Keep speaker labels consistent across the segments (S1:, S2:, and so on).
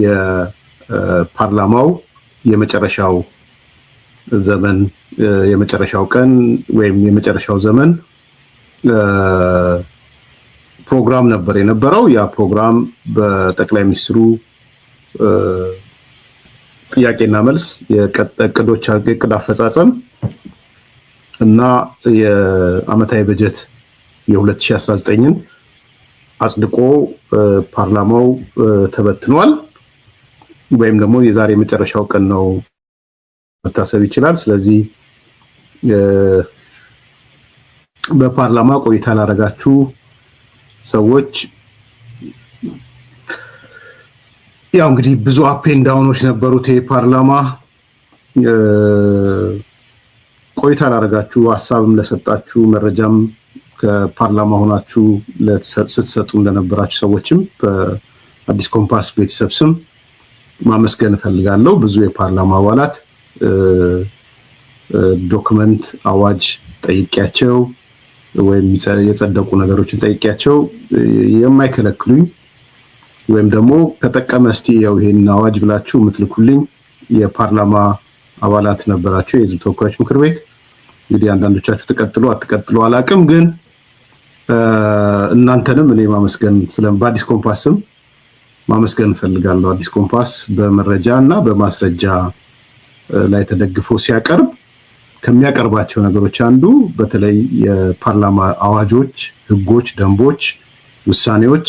S1: የፓርላማው የመጨረሻው ዘመን የመጨረሻው ቀን ወይም የመጨረሻው ዘመን ፕሮግራም ነበር የነበረው። ያ ፕሮግራም በጠቅላይ ሚኒስትሩ ጥያቄና መልስ የእቅድ አፈጻጸም እና የአመታዊ በጀት የ2019ን አጽድቆ ፓርላማው ተበትኗል። ወይም ደግሞ የዛሬ የመጨረሻው ቀን ነው መታሰብ ይችላል። ስለዚህ በፓርላማ ቆይታ ላደረጋችሁ ሰዎች ያው እንግዲህ ብዙ አፕ ኤንድ ዳውኖች ነበሩት። የፓርላማ ቆይታ ላደረጋችሁ፣ ሀሳብም ለሰጣችሁ፣ መረጃም ከፓርላማ ሆናችሁ ስትሰጡ እንደነበራችሁ ሰዎችም በአዲስ ኮምፓስ ቤተሰብ ስም ማመስገን እፈልጋለሁ። ብዙ የፓርላማ አባላት ዶክመንት አዋጅ ጠይቄያቸው ወይም የጸደቁ ነገሮችን ጠይቄያቸው የማይከለክሉኝ ወይም ደግሞ ተጠቀመ እስቲ ያው ይሄን አዋጅ ብላችሁ የምትልኩልኝ የፓርላማ አባላት ነበራችሁ። የህዝብ ተወካዮች ምክር ቤት እንግዲህ አንዳንዶቻችሁ ተቀጥሎ አትቀጥሎ አላቅም፣ ግን እናንተንም እኔ ማመስገን በአዲስ ኮምፓስም ማመስገን እፈልጋለሁ። አዲስ ኮምፓስ በመረጃ እና በማስረጃ ላይ ተደግፎ ሲያቀርብ ከሚያቀርባቸው ነገሮች አንዱ በተለይ የፓርላማ አዋጆች፣ ህጎች፣ ደንቦች፣ ውሳኔዎች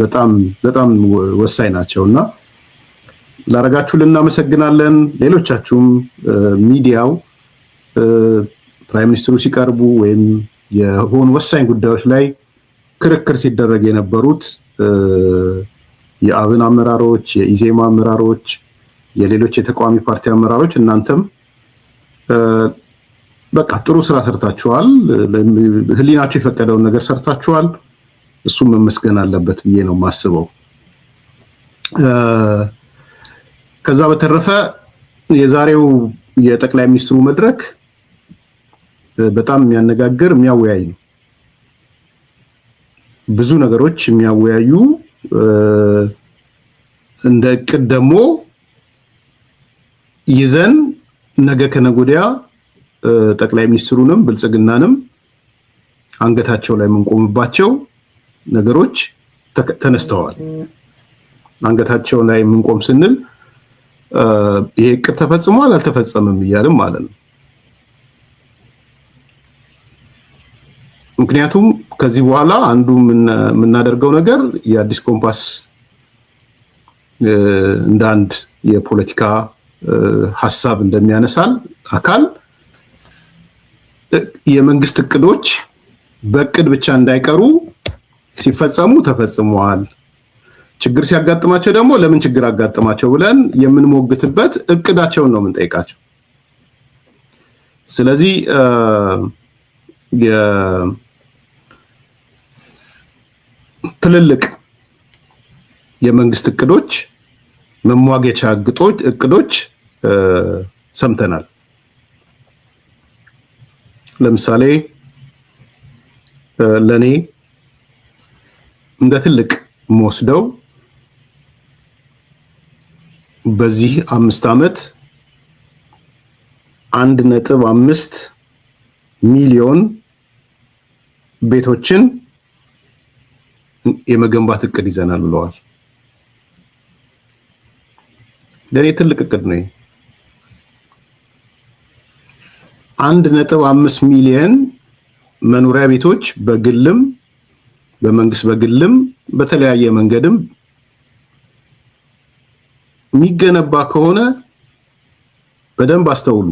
S1: በጣም በጣም ወሳኝ ናቸውና ላረጋችሁ ልናመሰግናለን። ሌሎቻችሁም ሚዲያው ፕራይም ሚኒስትሩ ሲቀርቡ ወይም የሆኑ ወሳኝ ጉዳዮች ላይ ክርክር ሲደረግ የነበሩት የአብን አመራሮች፣ የኢዜማ አመራሮች፣ የሌሎች የተቃዋሚ ፓርቲ አመራሮች እናንተም በቃ ጥሩ ስራ ሰርታችኋል። ህሊናችሁ የፈቀደውን ነገር ሰርታችኋል። እሱም መመስገን አለበት ብዬ ነው የማስበው። ከዛ በተረፈ የዛሬው የጠቅላይ ሚኒስትሩ መድረክ በጣም የሚያነጋግር የሚያወያይ ነው። ብዙ ነገሮች የሚያወያዩ እንደ እቅድ ደግሞ ይዘን ነገ ከነገ ወዲያ ጠቅላይ ሚኒስትሩንም ብልጽግናንም አንገታቸው ላይ የምንቆምባቸው ነገሮች ተነስተዋል። አንገታቸው ላይ የምንቆም ስንል ይሄ እቅድ ተፈጽሟል አልተፈጸመም እያልን ማለት ነው። ምክንያቱም ከዚህ በኋላ አንዱ የምናደርገው ነገር የአዲስ ኮምፓስ እንደ አንድ የፖለቲካ ሀሳብ እንደሚያነሳል አካል የመንግስት እቅዶች በእቅድ ብቻ እንዳይቀሩ ሲፈጸሙ ተፈጽመዋል፣ ችግር ሲያጋጥማቸው ደግሞ ለምን ችግር አጋጥማቸው ብለን የምንሞግትበት እቅዳቸውን ነው የምንጠይቃቸው። ስለዚህ ትልልቅ የመንግስት እቅዶች መሟገቻ እቅዶች ሰምተናል። ለምሳሌ ለኔ እንደ ትልቅ የምወስደው በዚህ 5 ዓመት 1.5 ሚሊዮን ቤቶችን የመገንባት እቅድ ይዘናል ብለዋል። ለኔ ትልቅ እቅድ ነው። 1.5 ሚሊዮን መኖሪያ ቤቶች በግልም በመንግስት በግልም በተለያየ መንገድም የሚገነባ ከሆነ በደንብ አስተውሉ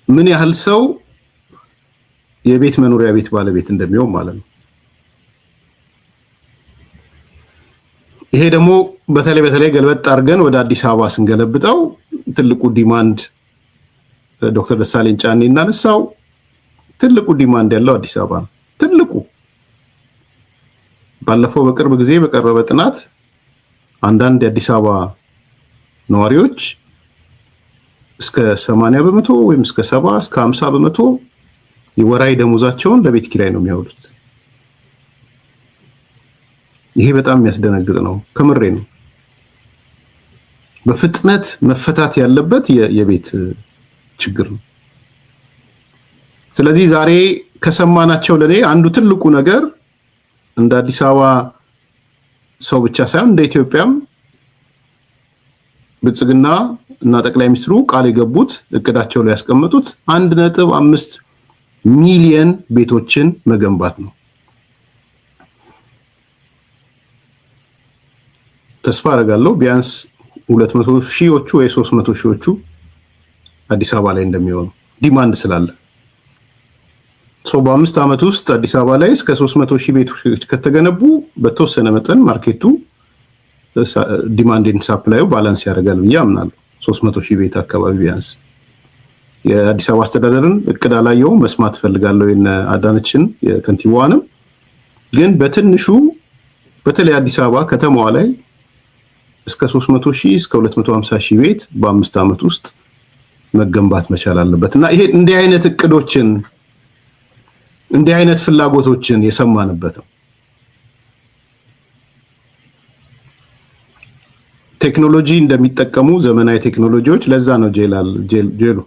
S1: ምን ያህል ሰው የቤት መኖሪያ ቤት ባለቤት እንደሚሆን ማለት ነው። ይሄ ደግሞ በተለይ ገልበጥ አድርገን ወደ አዲስ አበባ ስንገለብጠው ትልቁ ዲማንድ ዶክተር ደሳለኝ ጫኔ እናነሳው ትልቁ ዲማንድ ያለው አዲስ አበባ ነው። ትልቁ ባለፈው በቅርብ ጊዜ በቀረበ ጥናት አንዳንድ የአዲስ አበባ ነዋሪዎች እስከ 80% ወይም እስከ 70 እስከ 50% የወራይ ደሞዛቸውን ለቤት ኪራይ ነው የሚያውሉት። ይሄ በጣም የሚያስደነግጥ ነው። ከምሬ ነው። በፍጥነት መፈታት ያለበት የቤት ችግር ነው። ስለዚህ ዛሬ ከሰማናቸው ለኔ አንዱ ትልቁ ነገር እንደ አዲስ አበባ ሰው ብቻ ሳይሆን እንደ ኢትዮጵያም ብልጽግና እና ጠቅላይ ሚኒስትሩ ቃል የገቡት እቅዳቸው ላይ ያስቀመጡት 1.5 ሚሊዮን ቤቶችን መገንባት ነው። ተስፋ አደርጋለሁ ቢያንስ 200 ሺዎቹ ወይ 300 ሺዎቹ አዲስ አበባ ላይ እንደሚሆኑ ዲማንድ ስላለ በ5 ዓመት ውስጥ አዲስ አበባ ላይ እስከ 300 ሺህ ቤቶች ከተገነቡ በተወሰነ መጠን ማርኬቱ ዲማንድ ኤንድ ሳፕላዩ ባላንስ ያደርጋል ብዬ አምናለሁ። 300 ሺህ ቤት አካባቢ ቢያንስ የአዲስ አበባ አስተዳደርን እቅድ አላየው መስማት ፈልጋለሁ የነ አዳነችን የከንቲባዋንም ግን በትንሹ በተለይ አዲስ አበባ ከተማዋ ላይ እስከ 300 ሺህ እስከ 250 ሺህ ቤት በ5 ዓመት ውስጥ መገንባት መቻል አለበት እና ይሄ እንዲህ አይነት እቅዶችን እንዲህ አይነት ፍላጎቶችን የሰማንበት ነው። ቴክኖሎጂ እንደሚጠቀሙ ዘመናዊ ቴክኖሎጂዎች ለዛ ነው ጄሉ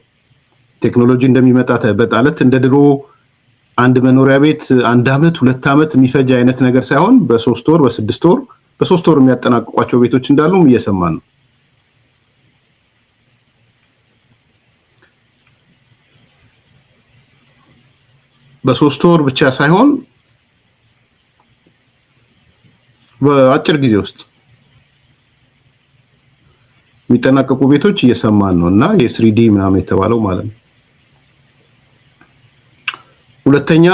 S1: ቴክኖሎጂ እንደሚመጣ በጣለት እንደ ድሮ አንድ መኖሪያ ቤት 1 ዓመት 2 ዓመት የሚፈጅ አይነት ነገር ሳይሆን በ3 ወር በ6 ወር በ3 ወር የሚያጠናቅቋቸው ቤቶች እንዳሉም እየሰማን ነው። በ3 ወር ብቻ ሳይሆን በአጭር ጊዜ ውስጥ የሚጠናቀቁ ቤቶች እየሰማን ነው እና የ3D ምናምን የተባለው ማለት ነው። ሁለተኛ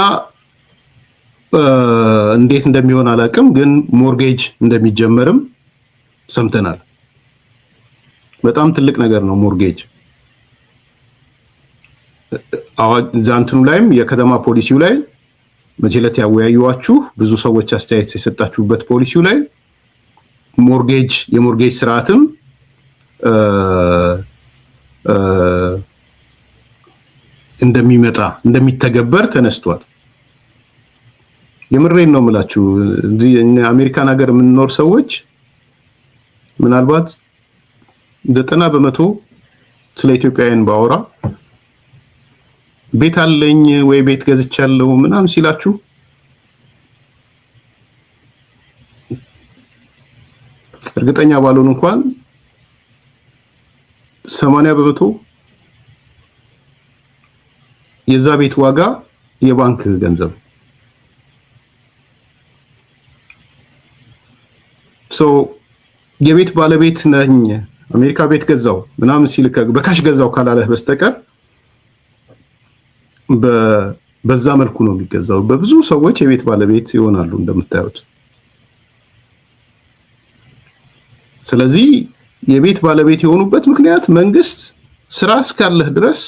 S1: እንዴት እንደሚሆን አላውቅም ግን ሞርጌጅ እንደሚጀመርም ሰምተናል። በጣም ትልቅ ነገር ነው ሞርጌጅ። ዛንትኑ ላይም የከተማ ፖሊሲው ላይ መቼለት ያወያዩዋችሁ ብዙ ሰዎች አስተያየት የሰጣችሁበት ፖሊሲው ላይ ሞርጌጅ የሞርጌጅ ስርዓትም እንደሚተገበር ተነስቷል። የምሬን ነው የምላችሁ እዚህ አሜሪካን ሀገር የምንኖር ሰዎች ምናልባት 90% ስለ ኢትዮጵያውያን ባወራ ቤት አለኝ ወይ ቤት ገዝቻለሁ ምናምን ሲላችሁ እርግጠኛ ባልሆን እንኳን 80% የዛ ቤት ዋጋ የባንክ ገንዘብ የቤት ባለቤት ነኝ አሜሪካ ቤት ገዛው ምናምን ሲል በካሽ ገዛው ካላለህ በስተቀር በዛ መልኩ ነው የሚገዛው። በብዙ ሰዎች የቤት ባለቤት ይሆናሉ እንደምታዩት። ስለዚህ የቤት ባለቤት የሆኑበት ምክንያት መንግስት ስራ እስካለህ ድረስ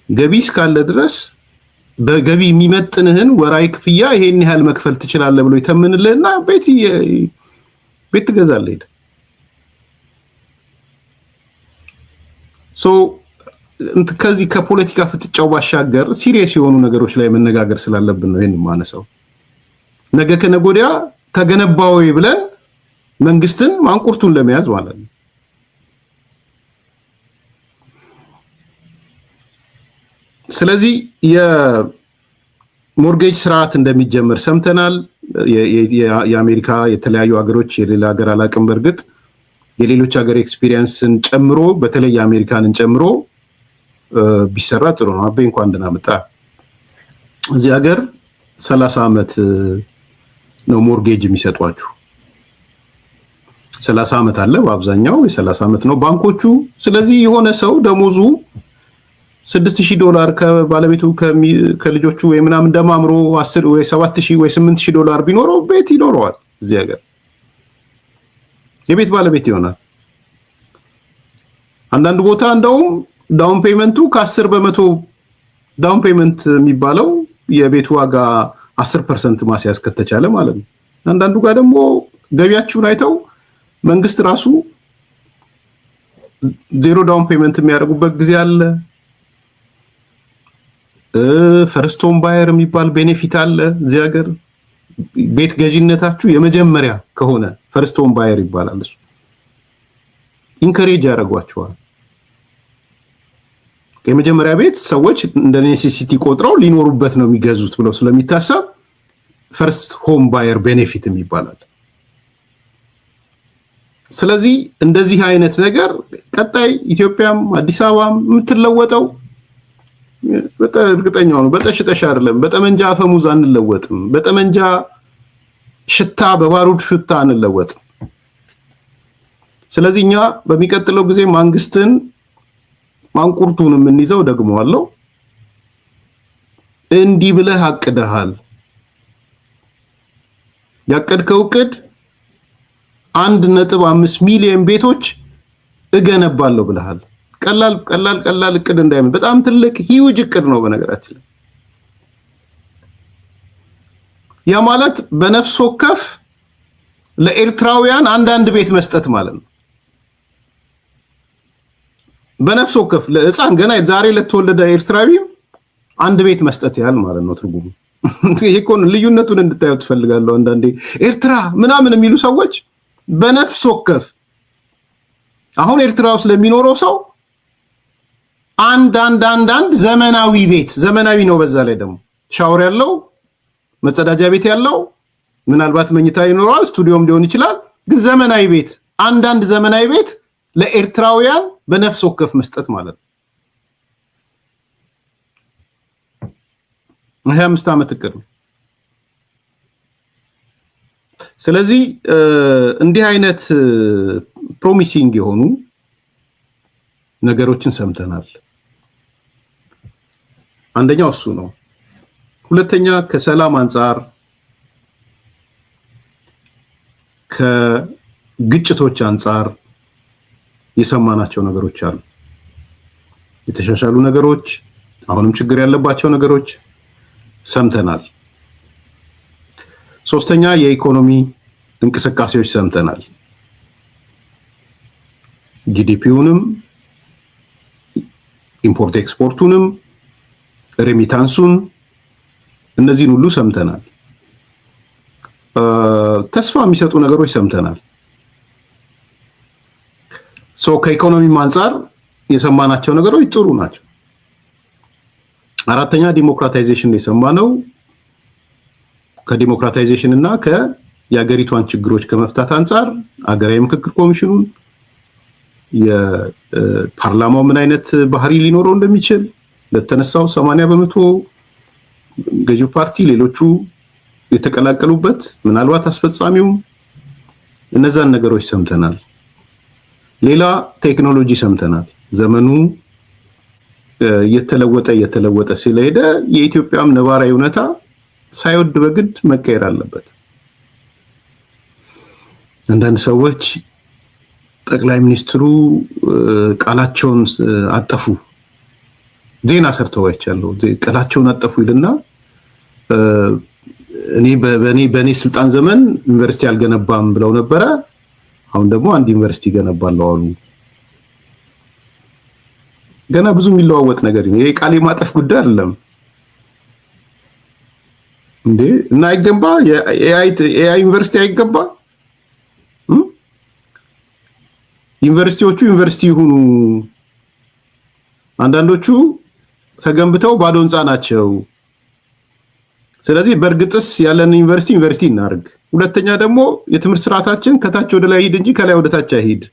S1: ገቢ እስካለ ድረስ በገቢ የሚመጥንህን ወራይ ክፍያ ይሄን ያህል መክፈል ትችላለህ ብሎ ይተምንልህና ቤት ትገዛለህ። ከዚህ ከፖለቲካ ፍጥጫው ባሻገር ሲሪየስ የሆኑ ነገሮች ላይ መነጋገር ስላለብን ነው ይሄን ማነሳው። ነገ ከነገ ወዲያ ተገነባው ብለን መንግስትን ማንቁርቱን ለመያዝ ማለት ነው። ስለዚህ የሞርጌጅ ስርዓት እንደሚጀመር ሰምተናል። የአሜሪካ የተለያዩ ሀገሮች የሌላ ሀገር አላቅም በርግጥ የሌሎች ሀገር ኤክስፒሪየንስን ጨምሮ በተለይ የአሜሪካንን ጨምሮ ቢሰራ ጥሩ ነው። አቤ እንኳን ደህና መጣ። እዚህ ሀገር 30 ዓመት ነው ሞርጌጅ የሚሰጧችሁ። 30 ዓመት አለ በአብዛኛው የ30 ዓመት ነው ባንኮቹ። ስለዚህ የሆነ ሰው ደሞዙ $6000 ከባለቤቱ ከልጆቹ ወይ ምናምን ደማምሮ 10 ወይ 7000 ወይ $8000 ቢኖረው ቤት ይኖረዋል። እዚህ ሀገር የቤት ባለቤት ይሆናል። አንዳንድ ቦታ እንደውም ዳውን ፔመንቱ ከ10% ዳውን ፔመንት የሚባለው የቤት ዋጋ 10% ማስያዝ ከተቻለ ማለት ነው። አንዳንዱ ጋር ደግሞ ገቢያችሁን አይተው መንግስት ራሱ ዜሮ ዳውን ፔመንት የሚያደርጉበት ጊዜ አለ። ፈርስት ሆም ባየር የሚባል ቤኔፊት አለ እዚህ ሀገር ቤት ገዢነታችሁ የመጀመሪያ ከሆነ ፈርስት ሆም ባየር ይባላል። እሱ ኢንከሬጅ ያደርጓቸዋል። የመጀመሪያ ቤት ሰዎች እንደ ኔሴሲቲ ቆጥረው ሊኖሩበት ነው የሚገዙት ብለው ስለሚታሰብ ፈርስት ሆም ባየር ቤኔፊት ይባላል። ስለዚህ እንደዚህ አይነት ነገር ቀጣይ ኢትዮጵያም አዲስ አበባም የምትለወጠው በጣም እርግጠኛ ነው። በጠሽጠሽ አይደለም። በጠመንጃ አፈሙዝ አንለወጥም። በጠመንጃ ሽታ በባሩድ ሽታ አንለወጥም። ስለዚህ እኛ በሚቀጥለው ጊዜ መንግስትን ማንቁርቱን የምንይዘው ደግሞ አለው እንዲህ ብለህ አቅደሃል። ያቀድከው እቅድ 1.5 ሚሊዮን ቤቶች እገነባለሁ ብለሃል። ቀላል እቅድ እንዳይመስል በጣም ትልቅ ሂውጅ እቅድ ነው። በነገራችን ያ ማለት በነፍስ ወከፍ ለኤርትራውያን አንዳንድ ቤት መስጠት ማለት ነው። በነፍስ ወከፍ ለህፃን ገና ዛሬ ለተወለደ ኤርትራዊም አንድ ቤት መስጠት ያህል ማለት ነው ትርጉሙ። ይሄኮን ልዩነቱን እንድታዩ ትፈልጋለሁ። አንዳንዴ ኤርትራ ምናምን የሚሉ ሰዎች በነፍስ ወከፍ አሁን ኤርትራ ውስጥ ለሚኖረው ሰው አንድ ዘመናዊ ቤት ዘመናዊ ነው። በዛ ላይ ደግሞ ሻወር ያለው መጸዳጃ ቤት ያለው ምናልባት መኝታ ይኖረዋል፣ ስቱዲዮም ሊሆን ይችላል። ግን ዘመናዊ ቤት አንድ ዘመናዊ ቤት ለኤርትራውያን በነፍስ ወከፍ መስጠት ማለት ነው። 25 ዓመት እቅድ ነው። ስለዚህ እንዲህ አይነት ፕሮሚሲንግ የሆኑ ነገሮችን ሰምተናል። አንደኛው እሱ ነው። ሁለተኛ ከሰላም አንፃር ከግጭቶች አንፃር የሰማናቸው ነገሮች አሉ። የተሻሻሉ ነገሮች፣ አሁንም ችግር ያለባቸው ነገሮች ሰምተናል። ሶስተኛ የኢኮኖሚ እንቅስቃሴዎች ሰምተናል። ጂዲፒውንም ኢምፖርት ኤክስፖርቱንም ሬሚታንሱን እነዚህን ሁሉ ሰምተናል። ተስፋ የሚሰጡ ነገሮች ሰምተናል። ከኢኮኖሚ አንፃር የሰማናቸው ነገሮች ጥሩ ናቸው። አራተኛ ዲሞክራታይዜሽን የሰማነው ከዲሞክራታይዜሽን እና የሀገሪቷን ችግሮች ከመፍታት አንፃር ሀገራዊ ምክክር ኮሚሽኑን የፓርላማው ምን አይነት ባህሪ ሊኖረው እንደሚችል ለተነሳው 80% ገዢው ፓርቲ ሌሎቹ የተቀላቀሉበት ምናልባት አስፈጻሚው እነዛን ነገሮች ሰምተናል። ሌላ ቴክኖሎጂ ሰምተናል። ዘመኑ እየተለወጠ ስለሄደ የኢትዮጵያም ነባራዊ ሁኔታ ሳይወድ በግድ መቀየር አለበት። አንዳንድ ሰዎች ጠቅላይ ሚኒስትሩ ቃላቸውን አጠፉ፣ ዜና ሰርተው አይቻለሁ። ቃላቸውን አጠፉ ይልና በእኔ ስልጣን ዘመን ዩኒቨርሲቲ አልገነባም ብለው ነበረ። አሁን ደግሞ አንድ ዩኒቨርሲቲ ገነባለሁ አሉ። ገና ብዙ የሚለዋወጥ ነገር ነው። ይሄ ቃል የማጠፍ ጉዳይ አይደለም እንዴ? እና አይገባ የኤአይ ዩኒቨርሲቲ አይገባ። ዩኒቨርሲቲዎቹ ዩኒቨርሲቲ ይሁኑ። አንዳንዶቹ ተገንብተው ባዶ ህንፃ ናቸው። ስለዚህ በእርግጥስ ያለን ዩኒቨርሲቲ እናርግ። ሁለተኛ ደግሞ የትምህርት ስርዓታችን ከታች ወደ ላይ ሂድ እንጂ ከላይ ወደ ታች አይሂድ።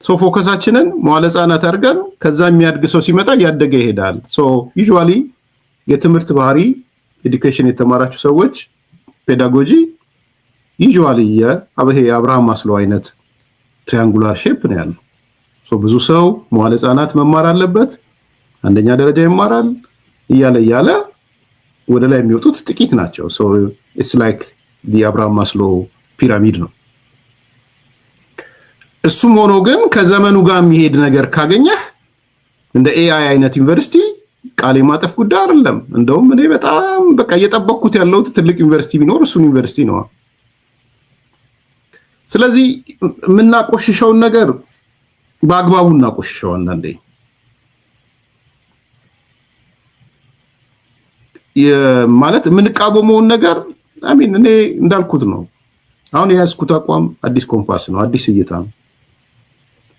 S1: ፎከሳችንን መዋለ ህጻናት አድርገን ከዛ የሚያድግ ሰው ሲመጣ እያደገ ይሄዳል። ዩዥዋሊ የትምህርት ባህሪ ኤዱኬሽን የተማራችሁ ሰዎች ፔዳጎጂ ዩዥዋሊ የአብርሃም ማስሎ አይነት ትሪያንጉላር ሼፕ ነው ያለው። ብዙ ሰው መዋለ ህጻናት መማር አለበት፣ አንደኛ ደረጃ ይማራል እያለ ወደ ላይ የሚወጡት ጥቂት ናቸው። ኢትስ ላይክ የአብርሃም ማስሎ ፒራሚድ ነው። እሱም ሆኖ ግን ከዘመኑ ጋር የሚሄድ ነገር ካገኘህ እንደ ኤአይ አይነት ዩኒቨርሲቲ ቃል የማጠፍ ጉዳይ አይደለም። እንደውም እኔ በጣም በቃ እየጠበቅኩት ያለሁት ትልቅ ዩኒቨርሲቲ ቢኖር እሱን ዩኒቨርሲቲ ነው። ስለዚህ የምናቆሽሸውን ነገር በአግባቡ እናቆሽሸው። አንዳንዴ ማለት የምንቃወመውን ነገር አሚን እኔ እንዳልኩት ነው አሁን የያዝኩት አቋም አዲስ ኮምፓስ ነው አዲስ እይታ ነው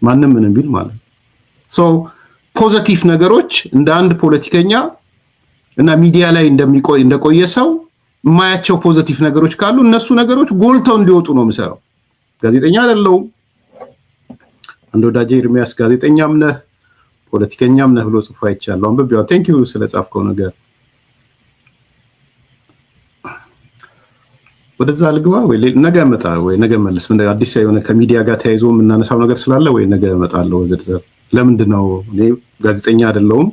S1: ማንንም ምንም ቢል ማለት ሶ ፖዚቲቭ ነገሮች እንደ አንድ ፖለቲከኛ እና ሚዲያ ላይ እንደቆየ ሰው ማያቸው ፖዚቲቭ ነገሮች ካሉ እነሱ ነገሮች ጎልተው እንዲወጡ ነው የምሰራው ጋዜጠኛ አይደለሁም አንድ ወዳጄ ኤርሚያስ ጋዜጠኛም ነህ ፖለቲከኛም ነህ ብሎ ጽፎ አይቻለሁ አንብቤው ቴንክ ዩ ስለጻፍከው ነገር ወደዛ ልግባ ወይ ነገ መጣ ወይ ነገ መልስ ምን አዲስ የሆነ ከሚዲያ ጋር ተያይዞ የምናነሳው ነገር ስላለ ወይ ነገ መጣለው ዝርዝር ለምንድነው እኔ ጋዜጠኛ አይደለሁም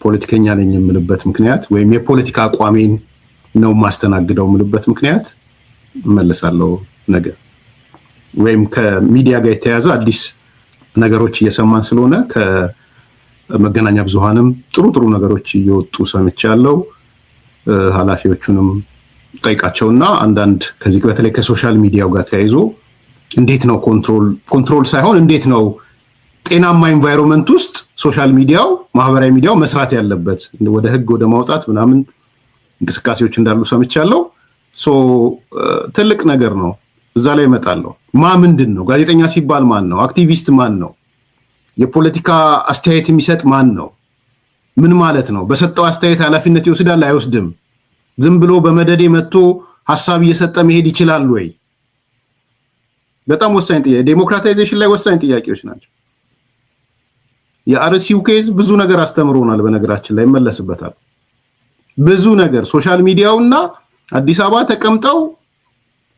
S1: ፖለቲከኛ ነኝ የምልበት ምክንያት ወይም የፖለቲካ አቋሜን ነው ማስተናግደው የምልበት ምክንያት መልሳለሁ ነገ ወይም ከሚዲያ ጋር የተያያዘ አዲስ ነገሮች እየሰማን ስለሆነ ከመገናኛ ብዙሃንም ጥሩ ነገሮች እየወጡ ሰምቻለሁ ኃላፊዎቹንም ጠይቃቸውና አንዳንድ ከዚህ በተለይ ከሶሻል ሚዲያው ጋር ተያይዞ እንዴት ነው ኮንትሮል ሳይሆን እንዴት ነው ጤናማ ኤንቫይሮንመንት ውስጥ ሶሻል ሚዲያው ማህበራዊ ሚዲያው መስራት ያለበት ወደ ህግ ወደ ማውጣት ምናምን እንቅስቃሴዎች እንዳሉ ሰምቻለሁ ሶ ትልቅ ነገር ነው እዛ ላይ እመጣለሁ ምንድነው ጋዜጠኛ ሲባል ማን ነው አክቲቪስት ማን ነው የፖለቲካ አስተያየት የሚሰጥ ማን ነው ምን ማለት ነው በሰጠው አስተያየት ኃላፊነት ይወስዳል አይወስድም ዝም ብሎ በመደዴ መጥቶ ሐሳብ እየሰጠ መሄድ ይችላል ወይ በጣም ወሳኝ ጥያቄ ዴሞክራታይዜሽን ላይ ወሳኝ ጥያቄዎች ናቸው የአርሲው ኬዝ ብዙ ነገር አስተምሮናል በነገራችን ላይ መለስበታል ብዙ ነገር ሶሻል ሚዲያውና አዲስ አበባ ተቀምጠው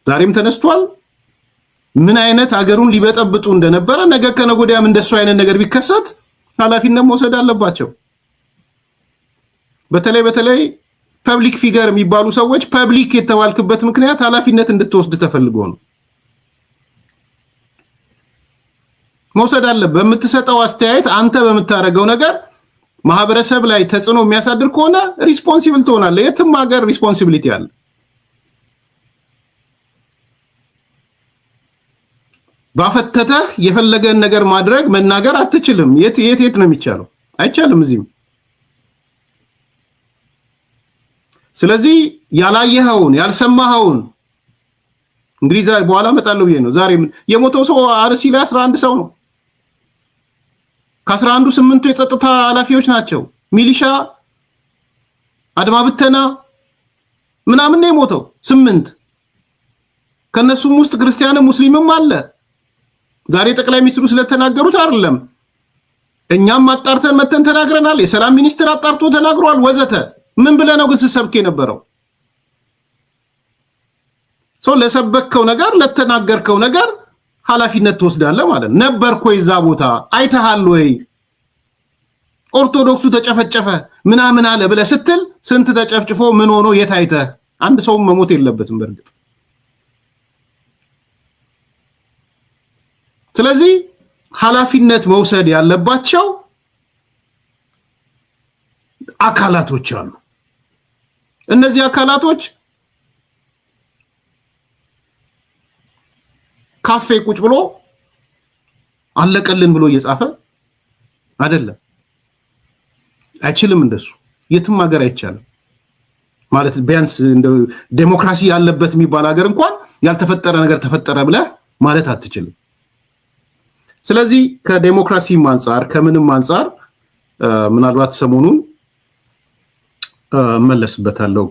S1: ዛሬም ተነስቷል ምን አይነት አገሩን ሊበጠብጡ እንደነበረ ነገ ከነጎዲያም እንደሱ አይነት ነገር ቢከሰት ኃላፊነት መውሰድ አለባቸው በተለይ ፐብሊክ ፊገር የሚባሉ ሰዎች ፐብሊክ የተባልክበት ምክንያት ኃላፊነት እንድትወስድ ተፈልጎ ነው መውሰድ አለበት በምትሰጠው አስተያየት አንተ በመታረገው ነገር ማህበረሰብ ላይ ተጽዕኖ የሚያሳድር ከሆነ ሪስፖንሲብል ትሆናለህ የትም ሀገር ሪስፖንሲቢሊቲ አለ ባፈተተህ የፈለገን ነገር ማድረግ መናገር አትችልም የት ነው የሚቻለው አይቻልም እዚህ ስለዚህ ያላየኸውን ያልሰማኸውን እንግዲህ ዛሬ በኋላ መጣለው ብዬ ነው ዛሬ የሞተው ሰው አርሲ ላይ 11 ሰው ነው ከ11ዱ 8ቱ የጸጥታ ኃላፊዎች ናቸው ሚሊሻ አድማ ብተና ምናምን ነው የሞተው 8 ከነሱም ውስጥ ክርስቲያንም ሙስሊምም አለ ዛሬ ጠቅላይ ሚኒስትሩ ስለተናገሩት አይደለም እኛም አጣርተን መተን ተናግረናል የሰላም ሚኒስትር አጣርቶ ተናግሯል ወዘተ ምን ብለ ነው ግን ሲሰብክ የነበረው ሰው ለሰበከው ነገር ለተናገርከው ነገር ኃላፊነት ትወስዳለህ ማለት ነበርኩ ይዛ ቦታ አይተሃል ወይ ኦርቶዶክሱ ተጨፈጨፈ ምናምን አለ ብለ ስትል ስንት ተጨፍጭፎ ምን ሆኖ የታይተ አንድ ሰው መሞት የለበትም በርግጥ ስለዚህ ኃላፊነት መውሰድ ያለባቸው አካላቶች አሉ እነዚህ አካላቶች ካፌ ቁጭ ብሎ አለቀልን ብሎ እየጻፈ አይደለም አይችልም እንደሱ የትም ሀገር አይቻልም ማለት ቢያንስ እንደ ዴሞክራሲ ያለበት የሚባል ሀገር እንኳን ያልተፈጠረ ነገር ተፈጠረ ብለ ማለት አትችልም ስለዚህ ከዴሞክራሲ አንፃር ከምንም አንፃር ምናልባት ሰሞኑን መለስበታለው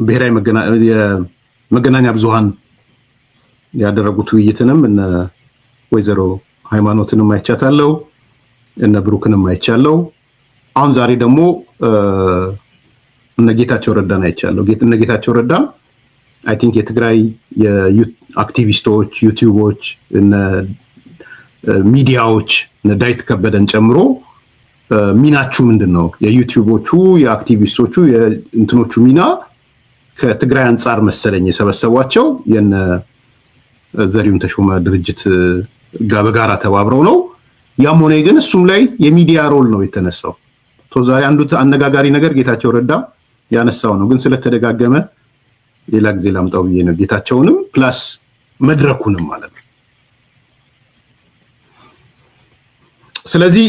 S1: ብሔራዊ መገናኛ ብዙሃን ያደረጉት ውይይትንም እነ ወይዘሮ ሃይማኖትንም አይቻታለው እነ ብሩክንም አይቻለው አሁን ዛሬ ደግሞ እነ ጌታቸው ረዳን አይቻለው እነ ጌታቸው ረዳ አይ ቲንክ የትግራይ የአክቲቪስቶች ዩቲዩቦች እነ ሚዲያዎች እነ ዳዊት ከበደን ጨምሮ ሚናቹ ምንድነው የዩቲዩቦቹ የአክቲቪስቶቹ የእንትኖቹ ሚና ከትግራይ አንፃር መሰለኝ የሰበሰቧቸው የነ ዘሪሁን ተሾመ ድርጅት ጋር በጋራ ተባብረው ነው ያም ሆነ ግን እሱም ላይ የሚዲያ ሮል ነው የተነሳው ዛሬ አንዱ አነጋጋሪ ነገር ጌታቸው ረዳ ያነሳው ነው ግን ስለተደጋገመ ሌላ ጊዜ ላምጣው ብዬ ነው ጌታቸውንም ፕላስ መድረኩንም ማለት ነው ስለዚህ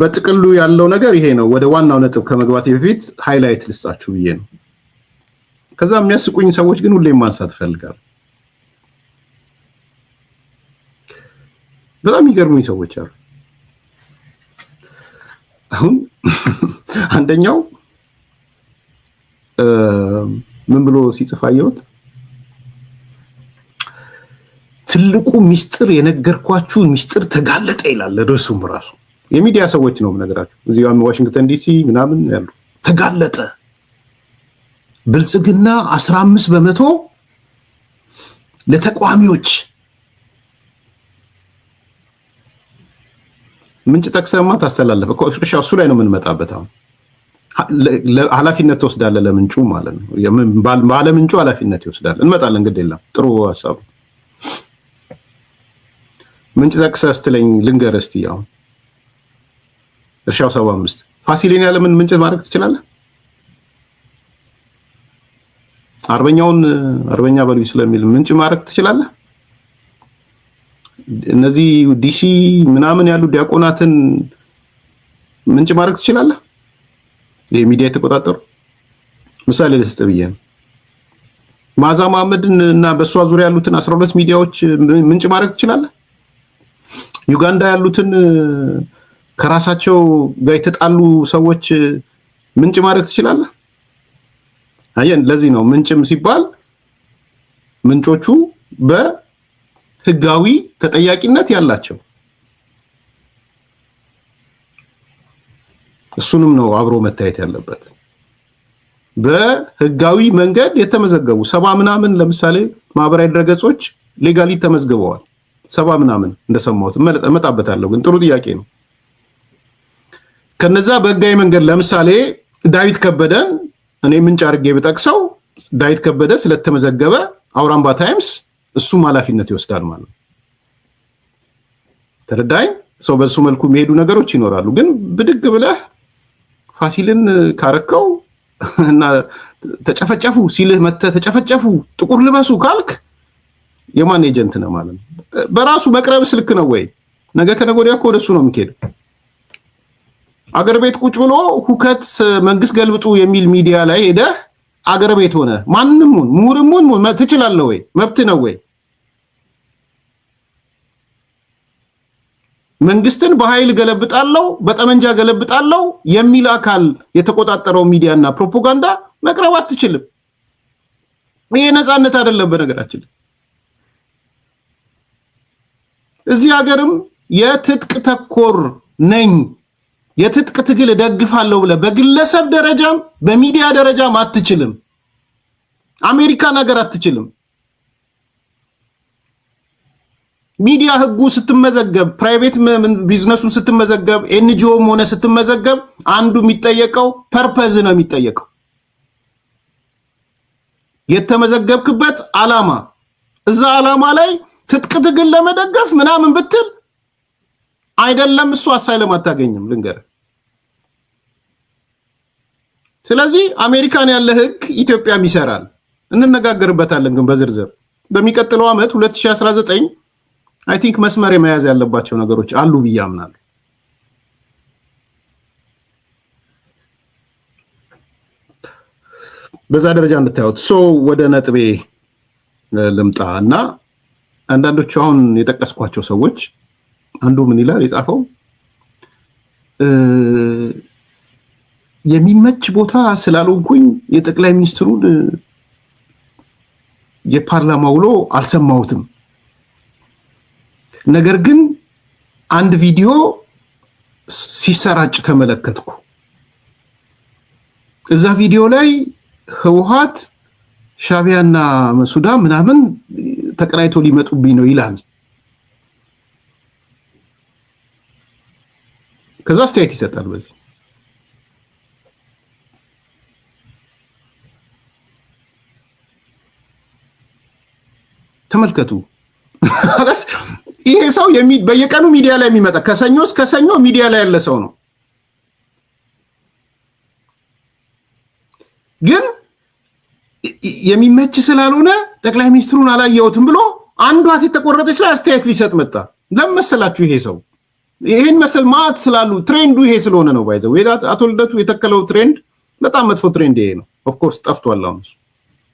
S1: በጥቅሉ ያለው ነገር ይሄ ነው። ወደ ዋናው ነጥብ ከመግባቴ በፊት ሃይላይት ልስጣችሁ ብዬ ነው። ከዛ የሚያስቁኝ ሰዎች ግን ሁሌም ማንሳት ፈልጋለሁ። በጣም ይገርሙኝ ሰዎች አሉ። አሁን አንደኛው ምን ብሎ ሲጽፍ አየሁት? ትልቁ ሚስጥር የነገርኳችሁ ሚስጥር ተጋለጠ ይላል። ርዕሱም ራሱ የሚዲያ ሰዎች ነው ነገራችሁ። እዚህ ዋሽንግተን ዲሲ ምናምን ያሉ ተጋለጠ። ብልጽግና 15% ለተቋሚዎች ምንጭ ጠቅሰማ ታስተላለፈ እሱ ላይ ነው የምንመጣበት። አሁን ኃላፊነት ትወስዳለህ ለምንጩ ማለት ነው። ባለ ምንጩ ኃላፊነት ይወስዳል። እንመጣለን። ግድ የለም ጥሩ ሐሳብ። ምንጭ ጠቅሰህ ስትለኝ ልንገርህ እስቲ። አሁን እርሻው 75 ፋሲሌን ያለ ምን ምንጭ ማድረግ ትችላለህ? አርበኛ በሉኝ ስለሚል ምንጭ ማድረግ ትችላለህ? እነዚህ ዲሲ ምናምን ያሉ ዲያቆናትን ምንጭ ማድረግ ትችላለህ? የሚዲያ የተቆጣጠሩ ምሳሌ ልስጥ ብዬ ነው። ማዛ መሐመድን እና በሷ ዙሪያ ያሉትን 12 ሚዲያዎች ምንጭ ማድረግ ትችላለህ? ዩጋንዳ ያሉትን ከራሳቸው ጋር የተጣሉ ሰዎች ምንጭ ማድረግ ትችላለህ? አየን። ለዚህ ነው ምንጭም ሲባል ምንጮቹ በህጋዊ ተጠያቂነት ያላቸው። እሱንም ነው አብሮ መታየት ያለበት። በህጋዊ መንገድ የተመዘገቡ 70 ምናምን ለምሳሌ ማህበራዊ ድረገጾች ሌጋሊ ተመዝግበዋል። 70 ምናምን እንደሰማሁት እመጣበታለሁ። ግን ጥሩ ጥያቄ ነው። ከነዛ በህጋዊ መንገድ ለምሳሌ ዳዊት ከበደን እኔ ምንጭ አድርጌ ብጠቅሰው ዳዊት ከበደ ስለተመዘገበ አውራምባ ታይምስ እሱም ኃላፊነት ይወስዳል ማለት ነው። ተረዳኝ። ሰው በሱ መልኩ የሚሄዱ ነገሮች ይኖራሉ። ግን ብድግ ብለህ ፋሲልን ካረከው እና ተጨፈጨፉ ሲልህ መተህ ተጨፈጨፉ ጥቁር ልበሱ ካልክ የማን ኤጀንት ነው ማለት ነው? በራሱ መቅረብ ስልክ ነው ወይ? ነገ ከነገ ወዲያ እኮ ወደሱ ነው የሚሄደው። አገር ቤት ቁጭ ብሎ ሁከት መንግስት ገልብጡ የሚል ሚዲያ ላይ ሄደህ አገር ቤት ሆነ ማንንም ሙርሙን ትችላለህ ወይ? መብት ነው ወይ? መንግስትን በኃይል ገለብጣለው በጠመንጃ ገለብጣለው የሚል አካል የተቆጣጠረው ሚዲያና ፕሮፓጋንዳ መቅረብ አትችልም። ይሄ ነፃነት አይደለም። በነገራችን እዚህ ሀገርም የትጥቅ ተኮር ነኝ የትጥቅ ትግል ደግፋለሁ ብለህ በግለሰብ ደረጃም በሚዲያ ደረጃም አትችልም። አሜሪካን ሀገር አትችልም። ሚዲያ ህጉ ስትመዘገብ ፕራይቬት ቢዝነሱን ስትመዘገብ ኤንጂኦም ሆነ ስትመዘገብ አንዱ የሚጠየቀው ፐርፐዝ ነው የሚጠየቀው የተመዘገብክበት ዓላማ። እዛ ዓላማ ላይ ትጥቅ ትግል ለመደገፍ ምናምን ብትል አይደለም እሱ አሳይለም አታገኝም ልንገር። ስለዚህ አሜሪካን ያለ ህግ ኢትዮጵያም ይሰራል። እንነጋገርበታለን ግን በዝርዝር በሚቀጥለው ዓመት 2019 አይ ቲንክ መስመር የመያዝ ያለባቸው ነገሮች አሉ ብዬ አምናለሁ። በዛ ደረጃ እንድታዩት። ወደ ነጥቤ ልምጣ እና አንዳንዶቹ አሁን የጠቀስኳቸው ሰዎች አንዱ ምን ይላል የጻፈው የሚመች ቦታ ስላልሆንኩኝ የጠቅላይ ሚኒስትሩን የፓርላማ ውሎ አልሰማሁትም። ነገር ግን አንድ ቪዲዮ ሲሰራጭ ተመለከትኩ። እዛ ቪዲዮ ላይ ህወሓት ሻቢያና ሱዳን ምናምን ተቀናይቶ ሊመጡብኝ ነው ይላል። ከዛ አስተያየት ይሰጣል። በዚህ ተመልከቱ። ይሄ ሰው በየቀኑ ሚዲያ ላይ የሚመጣ ከሰኞ እስከ ሰኞ ሚዲያ ላይ ያለ ሰው ነው። ግን የሚመች ስላልሆነ ጠቅላይ ሚኒስትሩን አላየሁትም ብሎ አንዷት የተቆረጠች ላይ አስተያየት ሊሰጥ መጣ። ለምን መሰላችሁ? ይሄ ሰው ይሄን መሰል ማት ስላሉ ትሬንዱ ይሄ ስለሆነ ነው ባይዘው አቶ ልደቱ የተከለው ትሬንድ በጣም መጥፎ ትሬንድ ይሄ ነው። ኦፍ ኮርስ ጠፍቷል። አሁን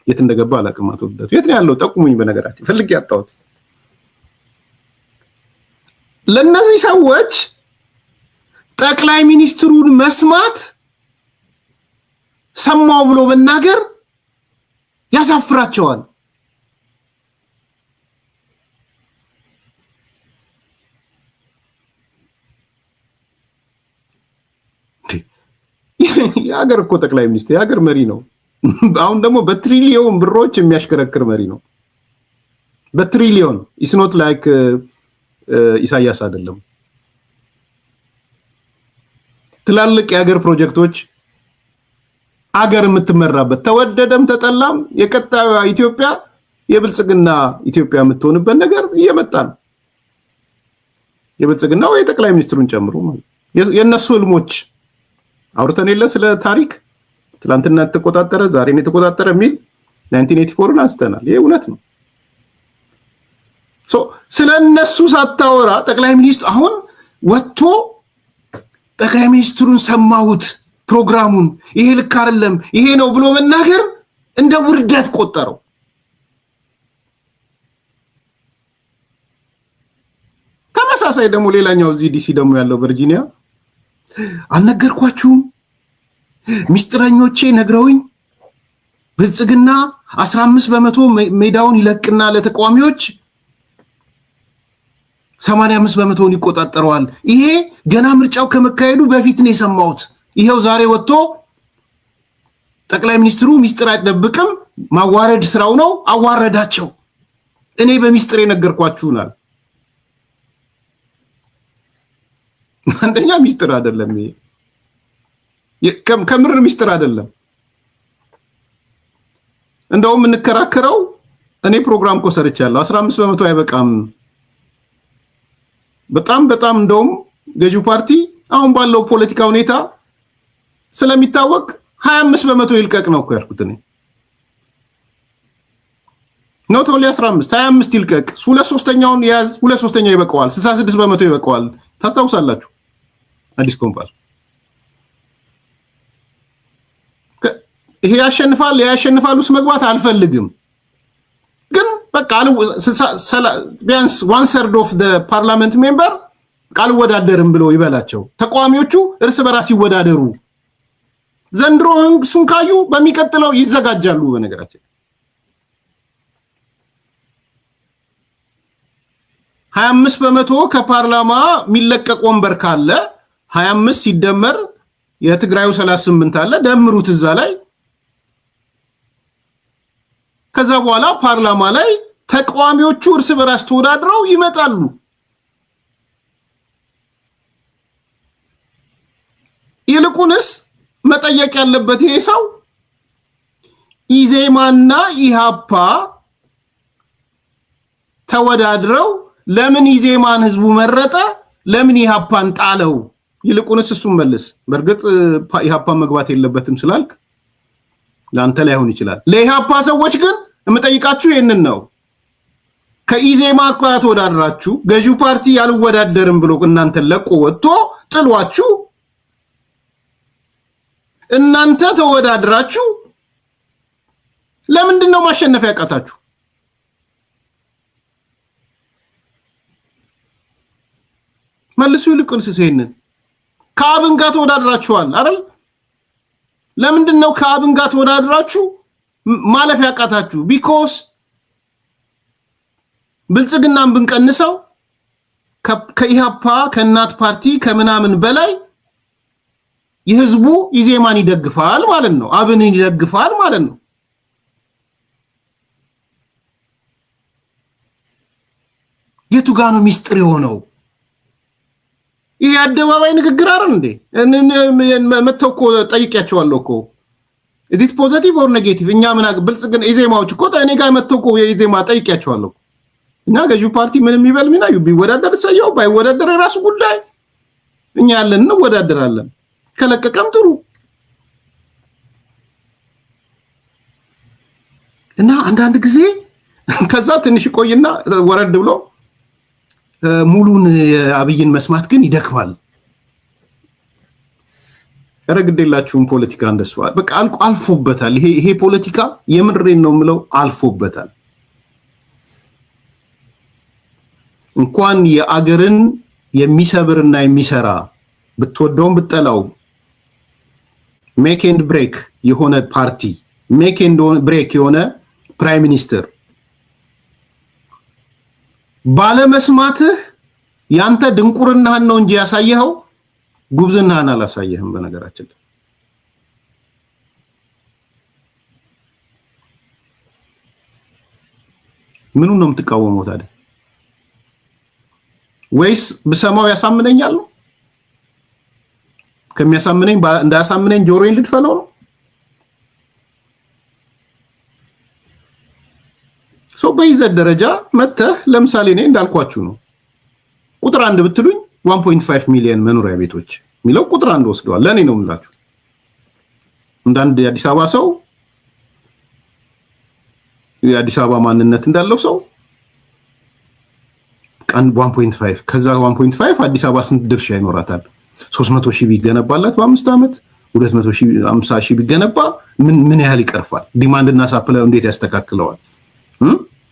S1: የት እንደገባ አላውቅም። አቶ ልደቱ የት ነው ያለው? ጠቁሙኝ። በነገራችን ፈልጌ ያጣሁት ለነዚህ ሰዎች ጠቅላይ ሚኒስትሩን መስማት ሰማው ብሎ መናገር ያሳፍራቸዋል። የሀገር እኮ ጠቅላይ ሚኒስትር የሀገር መሪ ነው። አሁን ደግሞ በትሪሊዮን ብሮች የሚያሽከረክር መሪ ነው። በትሪሊዮን ኢስ ኖት ላይክ ኢሳያስ አይደለም። ትላልቅ የሀገር ፕሮጀክቶች አገር የምትመራበት ተወደደም ተጠላም የቀጣዩ ኢትዮጵያ የብልጽግና ኢትዮጵያ የምትሆንበት ነገር እየመጣ ነው። የብልጽግናው የጠቅላይ ሚኒስትሩን ጨምሮ ማለት የነሱ ህልሞች አውርተን የለ ስለ ታሪክ ትላንትና ተቆጣጠረ ዛሬን የተቆጣጠረ ሚል 1984ን አንስተናል። ይሄ እውነት ነው። ስለነሱ ሳታወራ ጠቅላይ ሚኒስትሩ አሁን ወጥቶ ጠቅላይ ሚኒስትሩን ሰማሁት ፕሮግራሙን ይሄ ልክ አይደለም ይሄ ነው ብሎ መናገር እንደ ውርደት ቆጠረው። ተመሳሳይ ደግሞ ሌላኛው እዚህ ዲሲ ደግሞ ያለው ቨርጂኒያ አልነገርኳችሁም ሚስጥረኞቼ ነግረውኝ ብልጽግና 15% ሜዳውን ይለቅና ለተቃዋሚዎች 85% ይቆጣጠረዋል። ይሄ ገና ምርጫው ከመካሄዱ በፊት ነው የሰማሁት። ይሄው ዛሬ ወጥቶ ጠቅላይ ሚኒስትሩ ሚስጥር አይደብቅም ማዋረድ ስራው ነው አዋረዳቸው። እኔ በሚስጥር የነገርኳችሁናል። አንደኛ ሚስጥር አይደለም ይሄ ከምር ሚስጥር አይደለም። እንደውም እንከራከረው እኔ ፕሮግራም እኮ ሰርቻለሁ 15% አይበቃም በጣም እንደውም ገዢው ፓርቲ አሁን ባለው ፖለቲካ ሁኔታ ስለሚታወቅ 25% ይልቀቅ ነው እኮ ያልኩት እኔ ኖት ኦንሊ 15 25 ይልቀቅ 2/3ኛውን ያዝ 2/3ኛው ይበቃዋል 66% ይበቃዋል። ታስታውሳላችሁ አዲስ ኮምፓስ ይሄ ያሸንፋል ውስጥ መግባት አልፈልግም ግን በቃ ቢያንስ 1/3 of the parliament member ቃል ወዳደርም ብሎ ይበላቸው። ተቃዋሚዎቹ እርስ በራስ ይወዳደሩ። ዘንድሮ እሱን ካዩ በሚቀጥለው ይዘጋጃሉ። በነገራችን 25% ከፓርላማ የሚለቀቅ ወንበር ካለ 25 ሲደመር የትግራዩ 38 አለ ደምሩት እዛ ላይ ከዛ በኋላ ፓርላማ ላይ ተቃዋሚዎቹ እርስ በራስ ተወዳድረው ይመጣሉ። ይልቁንስ መጠየቅ ያለበት ይሄ ሰው ኢዜማና ኢሃፓ ተወዳድረው ለምን ኢዜማን ህዝቡ መረጠ ለምን ኢሃፓን ጣለው? ይልቁንስ እሱን መልስ። በርግጥ ኢሃፓ መግባት የለበትም ስላልክ ላንተ ላይሆን ይችላል። ለኢሃፓ ሰዎች ግን የምጠይቃችሁ ይሄንን ነው። ከኢዜማ ጋር ተወዳድራችሁ ገዢው ፓርቲ ያልወዳደርም ብሎ እናንተ ለቆ ወጥቶ ጥሏችሁ እናንተ ተወዳድራችሁ ለምንድን ነው ማሸነፍ ያቃታችሁ? መልሱ። ይልቁንስ ይሄንን ከአብን ጋር ተወዳድራችኋል አይደል? ለምንድን ነው ከአብን ጋር ተወዳድራችሁ ማለፍ ያቃታችሁ? ቢኮዝ ብልጽግናን ብንቀንሰው ከኢሃፓ ከእናት ፓርቲ ከምናምን በላይ የህዝቡ ኢዜማን ይደግፋል ማለት ነው። አብንን ይደግፋል ማለት ነው። የቱ ጋር ነው ሚስጥር የሆነው? ይሄ አደባባይ ንግግር አይደል እንዴ? መተውኮ ጠይቄያቸዋለሁ እኮ ኢት ፖዚቲቭ ኦር ኔጌቲቭ እኛ ምን ብልጽግና ኢዜማዎች እኮ እኔ ጋር መተውኮ የኢዜማ ጠይቄያቸዋለሁ። እና ገዢው ፓርቲ ምን የሚበል ሚና ቢወዳደር ሰየው ባይወዳደር የራሱ ጉዳይ። እኛ ያለን እንወዳደራለን። ከለቀቀም ጥሩ። እና አንዳንድ ጊዜ ከዛ ትንሽ ቆይና ወረድ ብሎ ሙሉን አብይን መስማት ግን ይደክማል። ረግዴላችሁም ፖለቲካ እንደሷል በቃ አልፎበታል። ይሄ ፖለቲካ የምድሬን ነው የምለው አልፎበታል። እንኳን የአገርን የሚሰብርና የሚሰራ ብትወደውም ብትጠላው ሜክ ኤንድ ብሬክ የሆነ ፓርቲ ሜክ ኤንድ ብሬክ የሆነ ፕራይም ሚኒስተር ባለመስማትህ ያንተ ድንቁርናህን ነው እንጂ ያሳየኸው ጉብዝናህን አላሳየህም። በነገራችን ላይ ምኑን ነው የምትቃወመው ታዲያ? ወይስ ብሰማው ያሳምነኛል ነው? ከሚያሳምነኝ እንዳያሳምነኝ ጆሮዬን ልድፈነው ነው? በይዘት ደረጃ መተህ ለምሳሌ እኔ እንዳልኳችሁ ነው። ቁጥር 1 ብትሉኝ 1.5 ሚሊዮን መኖሪያ ቤቶች የሚለው ቁጥር 1 ወስደዋል። ለኔ ነው የምላችሁ። እንዳንድ የአዲስ አበባ ሰው የአዲስ አበባ ማንነት እንዳለው ሰው ቀን 1.5 ከዛ 1.5 አዲስ አበባ ስንት ድርሻ ይኖራታል? 300 ሺህ ቢገነባላት በ5 ዓመት 250 ሺህ ቢገነባ ምን ያህል ይቀርፋል? ዲማንድ እና ሳፕላይ እንዴት ያስተካክለዋል?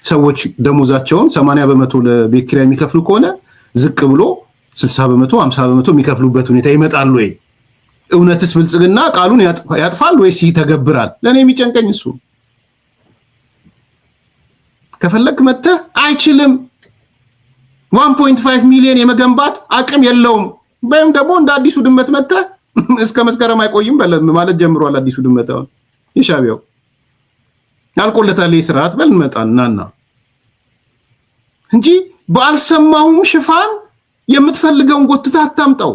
S1: ሰዎች ደሞዛቸውን 80% ለቤት ኪራይ የሚከፍሉ ከሆነ ዝቅ ብሎ 60%፣ 50% የሚከፍሉበት ሁኔታ ይመጣል ወይ? እውነትስ ብልጽግና ቃሉን ያጥፋል ወይስ ይተገብራል? ለኔ የሚጨንቀኝ እሱ። ከፈለክ መተህ አይችልም 1.5 ሚሊዮን የመገንባት አቅም የለውም። ወይም ደግሞ እንደ አዲሱ ድመት መተህ እስከ መስከረም አይቆይም ማለት ጀምሯል። አዲሱ ድመት አሁን የሻቢያው ያልቆለታል ስርዓት በል መጣናና እንጂ ባልሰማሁም ሽፋን የምትፈልገውን ጎትታ አታምጣው።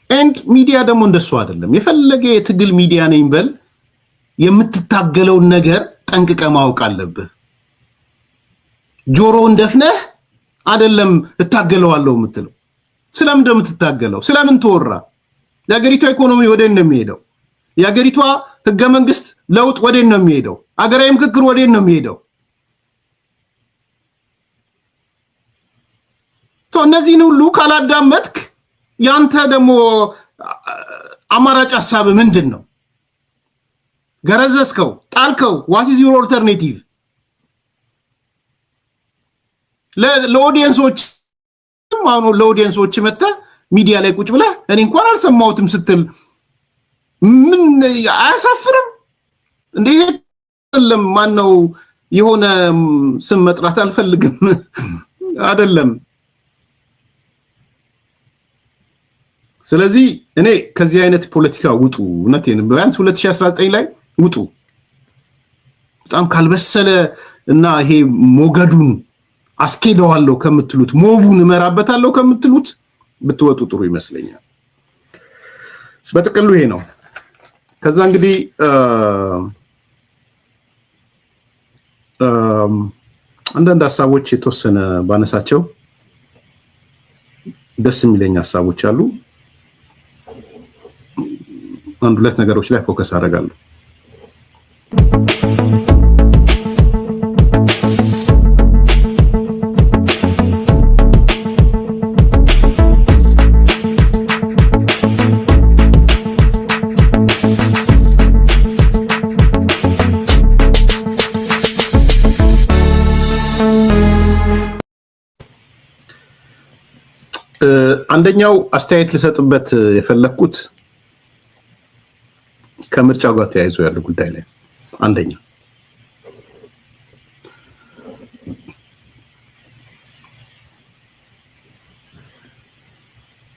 S1: ኤንድ ሚዲያ ደግሞ እንደሱ አይደለም። የፈለገ የትግል ሚዲያ ነኝ በል የምትታገለውን ነገር ጠንቅቀ ማወቅ አለብህ። ጆሮውን ደፍነህ አይደለም እታገለዋለሁ የምትለው። ስለምን እንደምትታገለው ስለምን ተወራ? የሀገሪቷ ኢኮኖሚ ወዴት ነው የሚሄደው? የሀገሪቷ ህገ መንግስት ለውጥ ወዴት ነው የሚሄደው? ሀገራዊ ምክክር ወዴት ነው የሚሄደው? እነዚህን ሁሉ ካላዳመጥክ ያንተ ደግሞ አማራጭ ሐሳብ ምንድን ነው? ገረዘስከው፣ ጣልከው። what is your alternative? ለኦዲየንሶች መተህ ሚዲያ ላይ ቁጭ ብለህ እኔ እንኳን አልሰማሁትም ስትል ምን አያሳፍርም እንዴ? አይደለም ማነው የሆነ ስም መጥራት አልፈልግም አይደለም። ስለዚህ እኔ ከዚህ አይነት ፖለቲካ ውጡ። እውነቴን ቢያንስ 2019 ላይ ውጡ። በጣም ካልበሰለ እና ይሄ ሞገዱን አስኬደዋለሁ ከምትሉት ሞቡን እመራበታለሁ ከምትሉት ብትወጡ ጥሩ ይመስለኛል። በጥቅሉ ይሄ ነው። ከዛ እንግዲህ አንዳንድ ሀሳቦች የተወሰነ ባነሳቸው ደስ የሚለኝ ሀሳቦች አሉ። አንድ ሁለት ነገሮች ላይ ፎከስ አደርጋለሁ። አንደኛው አስተያየት ልሰጥበት የፈለኩት ከምርጫው ጋር ተያይዞ ያለው ጉዳይ ላይ አንደኛው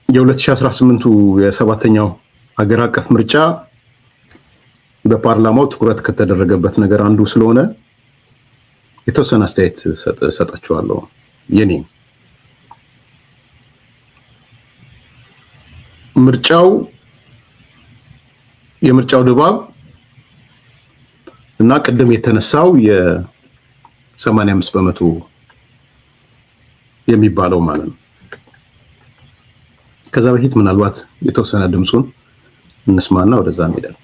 S1: የ2018ቱ የሰባተኛው ሀገር አቀፍ ምርጫ በፓርላማው ትኩረት ከተደረገበት ነገር አንዱ ስለሆነ የተወሰነ አስተያየት ሰጣችኋለሁ። የምርጫው ድባብ እና ቅድም የተነሳው የ85% የሚባለው ማለት ነው። ከዛ በፊት ምናልባት የተወሰነ ድምጹን እንስማና ወደዛ እንሄዳለን።